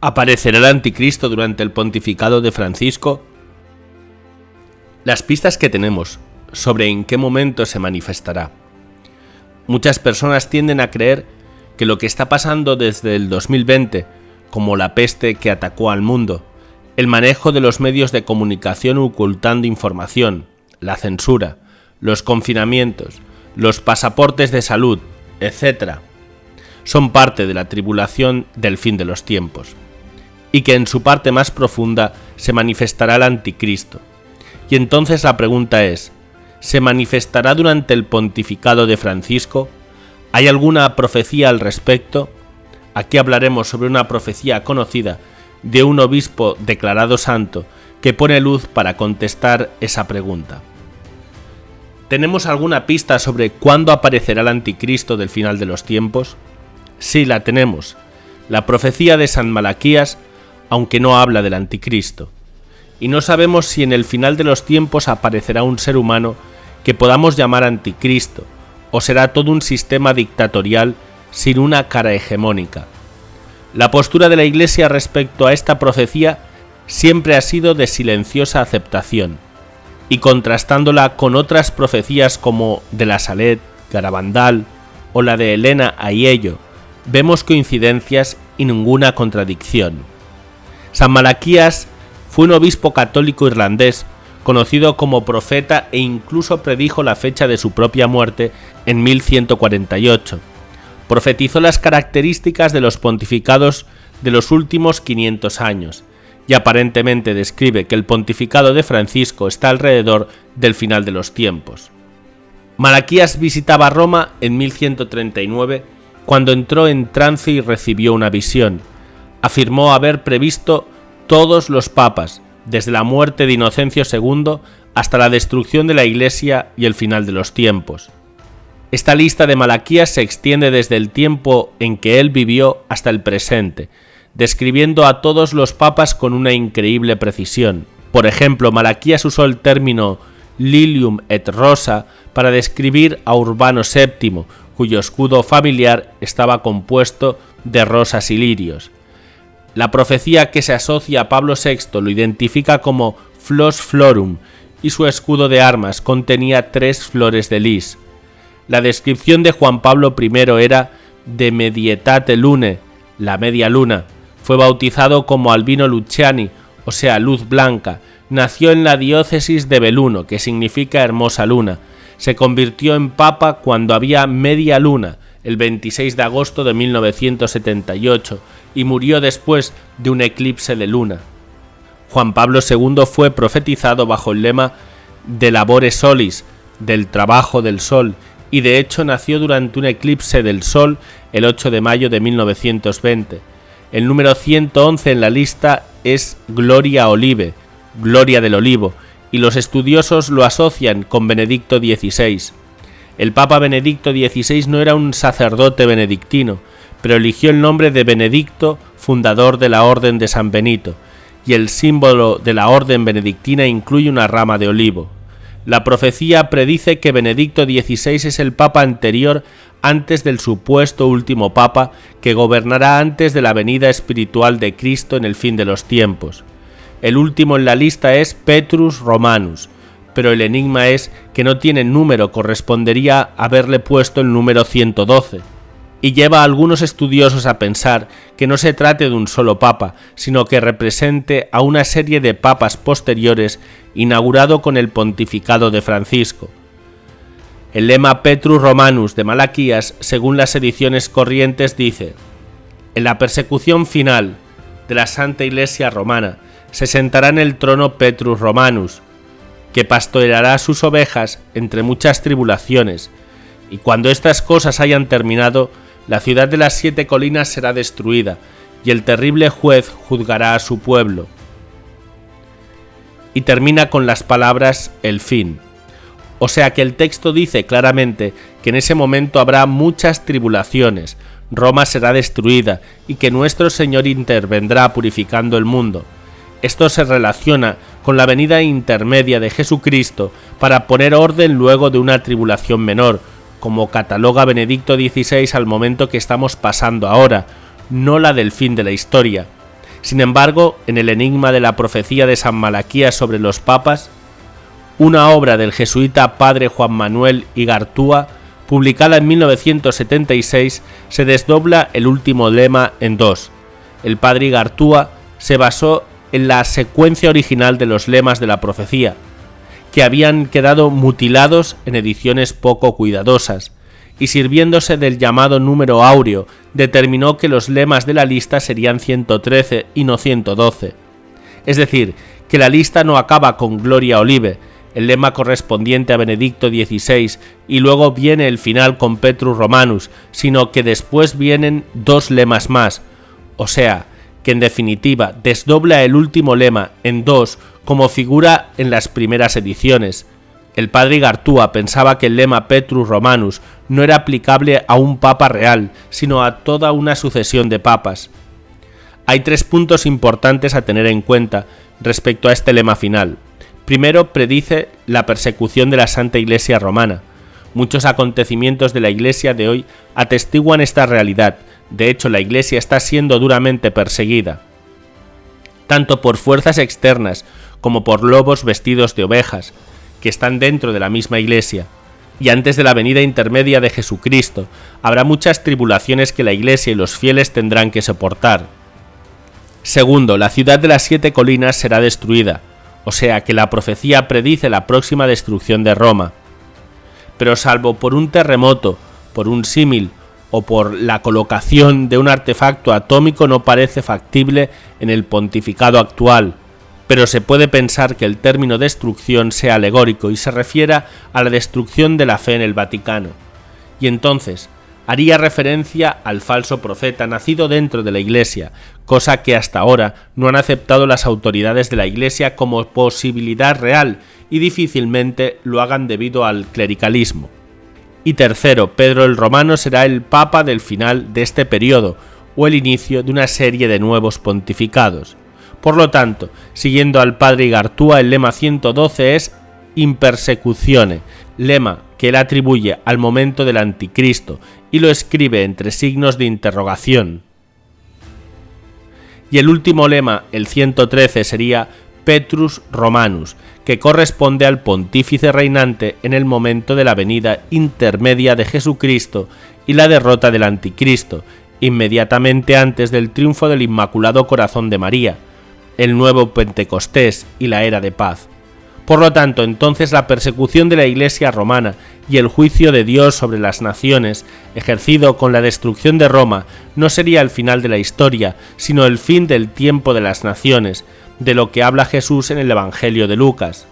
¿Aparecerá el anticristo durante el pontificado de Francisco? Las pistas que tenemos sobre en qué momento se manifestará. Muchas personas tienden a creer que lo que está pasando desde el 2020, como la peste que atacó al mundo, el manejo de los medios de comunicación ocultando información, la censura, los confinamientos, los pasaportes de salud, etc., son parte de la tribulación del fin de los tiempos, y que en su parte más profunda se manifestará el anticristo. Y entonces la pregunta es, ¿se manifestará durante el pontificado de Francisco? ¿Hay alguna profecía al respecto? Aquí hablaremos sobre una profecía conocida de un obispo declarado santo que pone luz para contestar esa pregunta. ¿Tenemos alguna pista sobre cuándo aparecerá el anticristo del final de los tiempos? Sí, la tenemos. La profecía de San Malaquías, aunque no habla del anticristo. Y no sabemos si en el final de los tiempos aparecerá un ser humano que podamos llamar anticristo, o será todo un sistema dictatorial sin una cara hegemónica. La postura de la Iglesia respecto a esta profecía siempre ha sido de silenciosa aceptación, y contrastándola con otras profecías como de la Salet, Garabandal o la de Elena Aiello, vemos coincidencias y ninguna contradicción. San Malaquías fue un obispo católico irlandés, conocido como profeta e incluso predijo la fecha de su propia muerte en 1148. Profetizó las características de los pontificados de los últimos 500 años y aparentemente describe que el pontificado de Francisco está alrededor del final de los tiempos. Malaquías visitaba Roma en 1139 cuando entró en trance y recibió una visión. Afirmó haber previsto todos los papas, desde la muerte de Inocencio II hasta la destrucción de la Iglesia y el final de los tiempos. Esta lista de Malaquías se extiende desde el tiempo en que él vivió hasta el presente, describiendo a todos los papas con una increíble precisión. Por ejemplo, Malaquías usó el término lilium et rosa para describir a Urbano VII, cuyo escudo familiar estaba compuesto de rosas y lirios. La profecía que se asocia a Pablo VI lo identifica como flos florum y su escudo de armas contenía 3 flores de lis. La descripción de Juan Pablo I era de medietate lune, la media luna. Fue bautizado como Albino Luciani, o sea, luz blanca. Nació en la diócesis de Belluno, que significa hermosa luna. Se convirtió en papa cuando había media luna, el 26 de agosto de 1978, y murió después de un eclipse de luna. Juan Pablo II fue profetizado bajo el lema de labore solis, del trabajo del sol, y de hecho nació durante un eclipse del sol el 8 de mayo de 1920. El número 111 en la lista es Gloria Olive, Gloria del Olivo, y los estudiosos lo asocian con Benedicto XVI. El Papa Benedicto XVI no era un sacerdote benedictino, pero eligió el nombre de Benedicto, fundador de la Orden de San Benito, y el símbolo de la Orden benedictina incluye una rama de olivo. La profecía predice que Benedicto XVI es el Papa anterior antes del supuesto último Papa que gobernará antes de la venida espiritual de Cristo en el fin de los tiempos. El último en la lista es Petrus Romanus, pero el enigma es que no tiene número, correspondería haberle puesto el número 112, y lleva a algunos estudiosos a pensar que no se trate de un solo papa, sino que represente a una serie de papas posteriores inaugurado con el pontificado de Francisco. El lema Petrus Romanus de Malaquías, según las ediciones corrientes, dice: en la persecución final de la Santa Iglesia Romana se sentará en el trono Petrus Romanus, que pastoreará sus ovejas entre muchas tribulaciones, y cuando estas cosas hayan terminado, la ciudad de las 7 colinas será destruida, y el terrible juez juzgará a su pueblo. Y termina con las palabras el fin. O sea que el texto dice claramente que en ese momento habrá muchas tribulaciones, Roma será destruida y que nuestro Señor intervendrá purificando el mundo. Esto se relaciona con la venida intermedia de Jesucristo para poner orden luego de una tribulación menor, como cataloga Benedicto XVI al momento que estamos pasando ahora, no la del fin de la historia. Sin embargo, en el enigma de la profecía de San Malaquías sobre los papas, una obra del jesuita padre Juan Manuel Igartua, publicada en 1976, se desdobla el último lema en dos. El padre Igartua se basó en la secuencia original de los lemas de la profecía, que habían quedado mutilados en ediciones poco cuidadosas, y sirviéndose del llamado número áureo, determinó que los lemas de la lista serían 113 y no 112. Es decir, que la lista no acaba con Gloria Olive, el lema correspondiente a Benedicto XVI, y luego viene el final con Petrus Romanus, sino que después vienen dos lemas más, o sea, que en definitiva desdobla el último lema en dos como figura en las primeras ediciones. El padre Igartua pensaba que el lema Petrus Romanus no era aplicable a un papa real, sino a toda una sucesión de papas. Hay tres puntos importantes a tener en cuenta respecto a este lema final. Primero, predice la persecución de la Santa Iglesia Romana. Muchos acontecimientos de la Iglesia de hoy atestiguan esta realidad. De hecho, la Iglesia está siendo duramente perseguida, tanto por fuerzas externas como por lobos vestidos de ovejas, que están dentro de la misma Iglesia. Y antes de la venida intermedia de Jesucristo, habrá muchas tribulaciones que la Iglesia y los fieles tendrán que soportar. Segundo, la ciudad de las 7 colinas será destruida, o sea que la profecía predice la próxima destrucción de Roma. Pero salvo por un terremoto, por un símil o por la colocación de un artefacto atómico, no parece factible en el pontificado actual, pero se puede pensar que el término destrucción sea alegórico y se refiera a la destrucción de la fe en el Vaticano, y entonces haría referencia al falso profeta nacido dentro de la Iglesia, cosa que hasta ahora no han aceptado las autoridades de la Iglesia como posibilidad real y difícilmente lo hagan debido al clericalismo. Y tercero, Pedro el Romano será el papa del final de este periodo o el inicio de una serie de nuevos pontificados. Por lo tanto, siguiendo al padre Igartua, el lema 112 es In Persecutione, lema que él atribuye al momento del anticristo y lo escribe entre signos de interrogación. Y el último lema, el 113, sería Petrus Romanus, que corresponde al pontífice reinante en el momento de la venida intermedia de Jesucristo y la derrota del anticristo, inmediatamente antes del triunfo del Inmaculado Corazón de María, el nuevo Pentecostés y la era de paz. Por lo tanto, entonces la persecución de la Iglesia romana y el juicio de Dios sobre las naciones, ejercido con la destrucción de Roma, no sería el final de la historia, sino el fin del tiempo de las naciones, de lo que habla Jesús en el Evangelio de Lucas.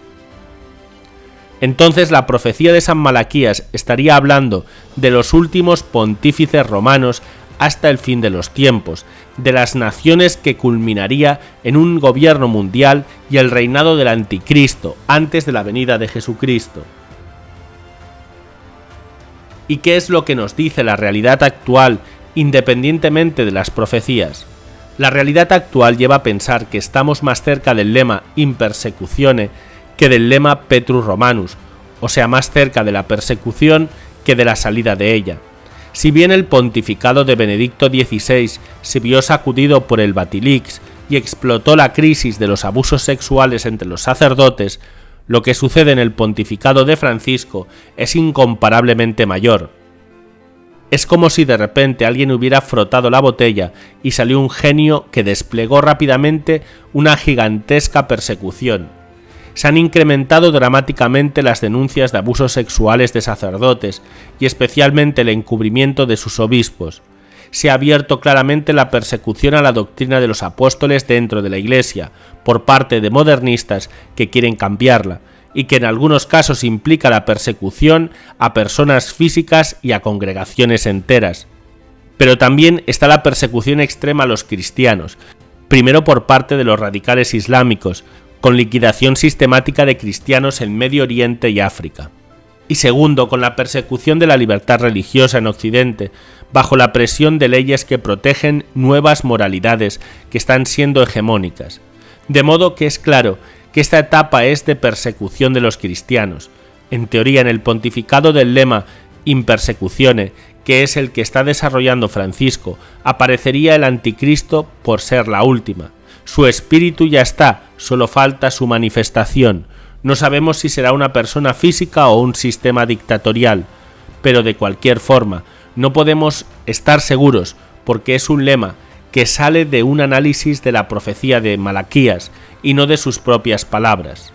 Entonces la profecía de San Malaquías estaría hablando de los últimos pontífices romanos hasta el fin de los tiempos, de las naciones que culminaría en un gobierno mundial y el reinado del anticristo antes de la venida de Jesucristo. ¿Y qué es lo que nos dice la realidad actual independientemente de las profecías? La realidad actual lleva a pensar que estamos más cerca del lema In Persecutione que del lema Petrus Romanus, o sea, más cerca de la persecución que de la salida de ella. Si bien el pontificado de Benedicto XVI se vio sacudido por el Batilix y explotó la crisis de los abusos sexuales entre los sacerdotes, lo que sucede en el pontificado de Francisco es incomparablemente mayor. Es como si de repente alguien hubiera frotado la botella y salió un genio que desplegó rápidamente una gigantesca persecución. Se han incrementado dramáticamente las denuncias de abusos sexuales de sacerdotes y especialmente el encubrimiento de sus obispos. Se ha abierto claramente la persecución a la doctrina de los apóstoles dentro de la Iglesia por parte de modernistas que quieren cambiarla y que en algunos casos implica la persecución a personas físicas y a congregaciones enteras. Pero también está la persecución extrema a los cristianos, primero por parte de los radicales islámicos, con liquidación sistemática de cristianos en Medio Oriente y África. Y segundo, con la persecución de la libertad religiosa en Occidente, bajo la presión de leyes que protegen nuevas moralidades que están siendo hegemónicas. De modo que es claro que esta etapa es de persecución de los cristianos. En teoría, en el pontificado del lema In Persecutione, que es el que está desarrollando Francisco, aparecería el anticristo por ser la última. Su espíritu ya está, solo falta su manifestación. No sabemos si será una persona física o un sistema dictatorial, pero de cualquier forma, no podemos estar seguros, porque es un lema que sale de un análisis de la profecía de Malaquías y no de sus propias palabras.